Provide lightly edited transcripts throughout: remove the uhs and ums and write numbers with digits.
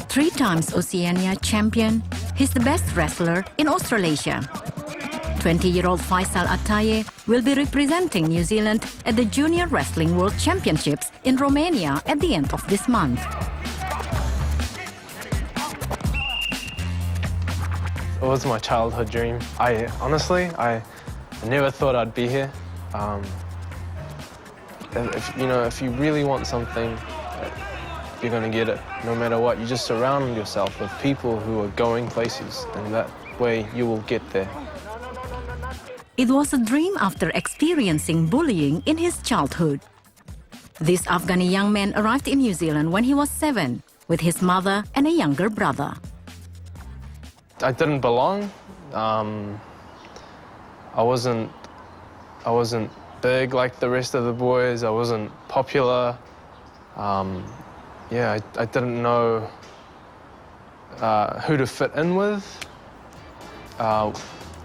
3 times Oceania champion, he's the best wrestler in Australasia. 20-year-old Faisal Attayee will be representing New Zealand at the Junior Wrestling World Championships in Romania at the end of this month. It was my childhood dream. Honestly, I never thought I'd be here. If you really want something, you're going to get it, no matter what. You just surround yourself with people who are going places, and that way you will get there. It was a dream after experiencing bullying in his childhood. This Afghani young man arrived in New Zealand when he was 7, with his mother and a younger brother. I didn't belong. I wasn't big like the rest of the boys. I wasn't popular. I didn't know who to fit in with.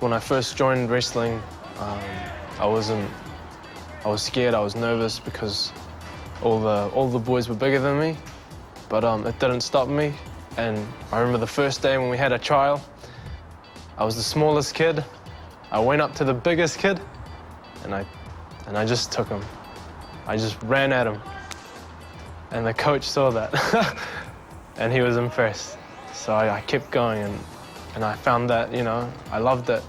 When I first joined wrestling, I was scared, I was nervous because all the boys were bigger than me, but it didn't stop me. And I remember the first day when we had a trial, I was the smallest kid. I went up to the biggest kid, and I just took him. I just ran at him. And the coach saw that, and he was impressed. So I kept going, and I found that, I loved it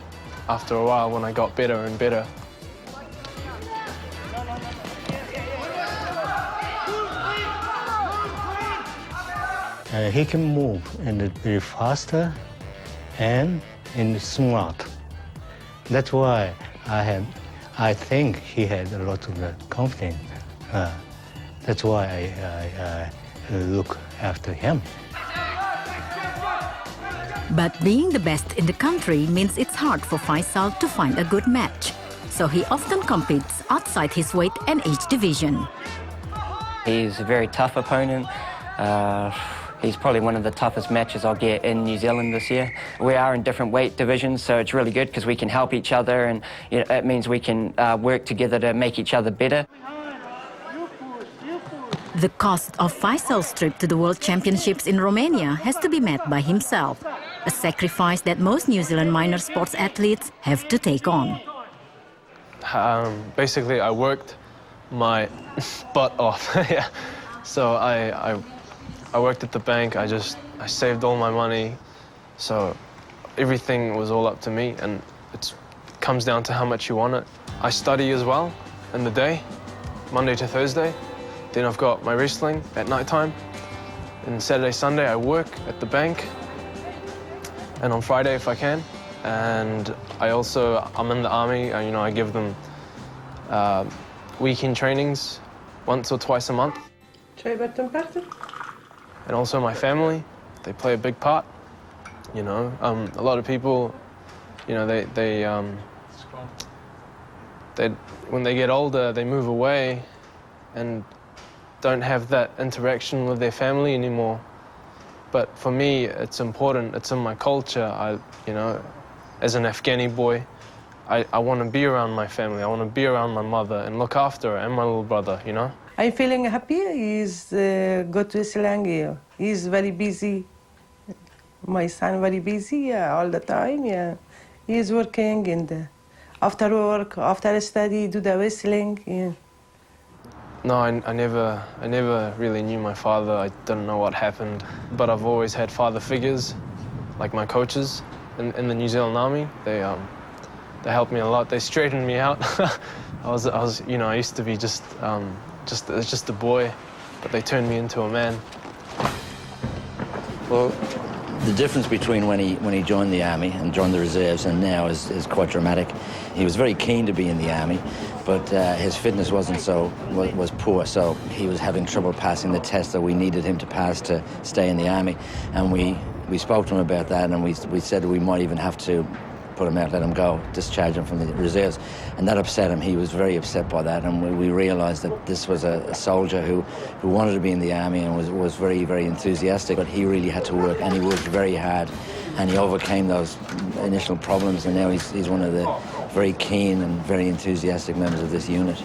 after a while when I got better and better. He can move and be faster and smart. That's why I think he had a lot of confidence. That's why I look after him. But being the best in the country means it's hard for Faisal to find a good match. So he often competes outside his weight and age division. He's a very tough opponent. He's probably one of the toughest matches I'll get in New Zealand this year. We are in different weight divisions, so it's really good because we can help each other, and it means we can work together to make each other better. The cost of Faisal's trip to the World Championships in Romania has to be met by himself, a sacrifice that most New Zealand minor sports athletes have to take on. Basically, I worked my butt off. Yeah. So I worked at the bank. I saved all my money. So everything was all up to me, and it comes down to how much you want it. I study as well in the day, Monday to Thursday. Then I've got my wrestling at night time. And Saturday, Sunday, I work at the bank. And on Friday, if I can. And I'm in the army. I give them weekend trainings once or twice a month. And also my family, they play a big part. A lot of people, when they get older, they move away and don't have that interaction with their family anymore. But for me, it's important. It's in my culture. As an Afghani boy, I want to be around my family. I want to be around my mother and look after her and my little brother, I'm feeling happy. He's good to wrestling. He's very busy. My son very busy all the time. Yeah, he's working, and after work, after study, do the wrestling. Yeah. No, I never really knew my father. I didn't know what happened, but I've always had father figures, like my coaches in the New Zealand Army. They helped me a lot. They straightened me out. I used to be just a boy, but they turned me into a man. Well, the difference between when he joined the army and joined the reserves and now is quite dramatic. He was very keen to be in the army, but his fitness was poor, so he was having trouble passing the test that we needed him to pass to stay in the army. And we spoke to him about that, and we said we might even have to put him out, let him go, discharge him from the reserves. And that upset him. He was very upset by that, and we realised that this was a soldier who wanted to be in the army and was very, very enthusiastic, but he really had to work, and he worked very hard, and he overcame those initial problems, and now he's one of the very keen and very enthusiastic members of this unit.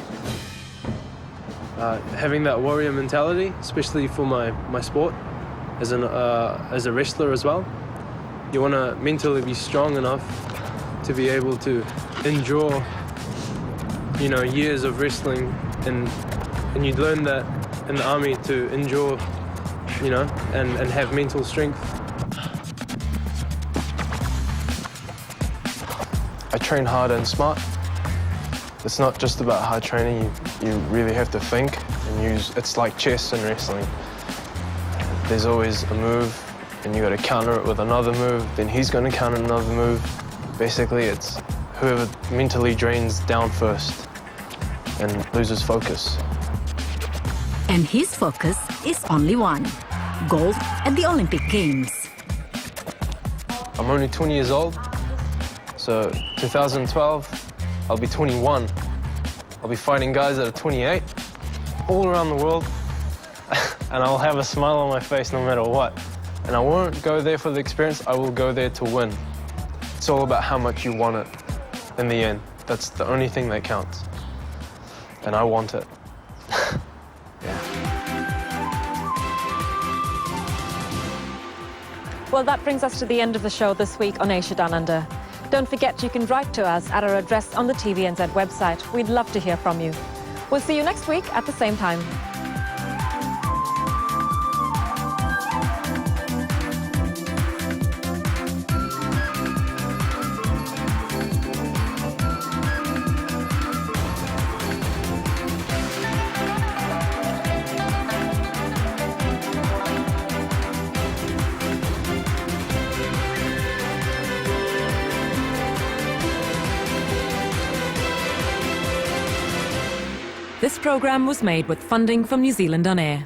Having that warrior mentality, especially for my sport, as a wrestler as well. You want to mentally be strong enough to be able to endure, you know, years of wrestling, and you'd learn that in the army to endure, you know, and have mental strength. I train hard and smart. It's not just about hard training, you really have to think and use, it's like chess and wrestling. There's always a move and you got to counter it with another move, then he's going to counter another move. Basically, it's whoever mentally drains down first and loses focus. And his focus is only one: gold at the Olympic Games. I'm only 20 years old, so 2012, I'll be 21. I'll be fighting guys that are 28 all around the world, and I'll have a smile on my face no matter what. And I won't go there for the experience, I will go there to win. It's all about how much you want it in the end. That's the only thing that counts. And I want it. Well, that brings us to the end of the show this week on Asia Down Under. Don't forget you can write to us at our address on the TVNZ website. We'd love to hear from you. We'll see you next week at the same time. This programme was made with funding from New Zealand On Air.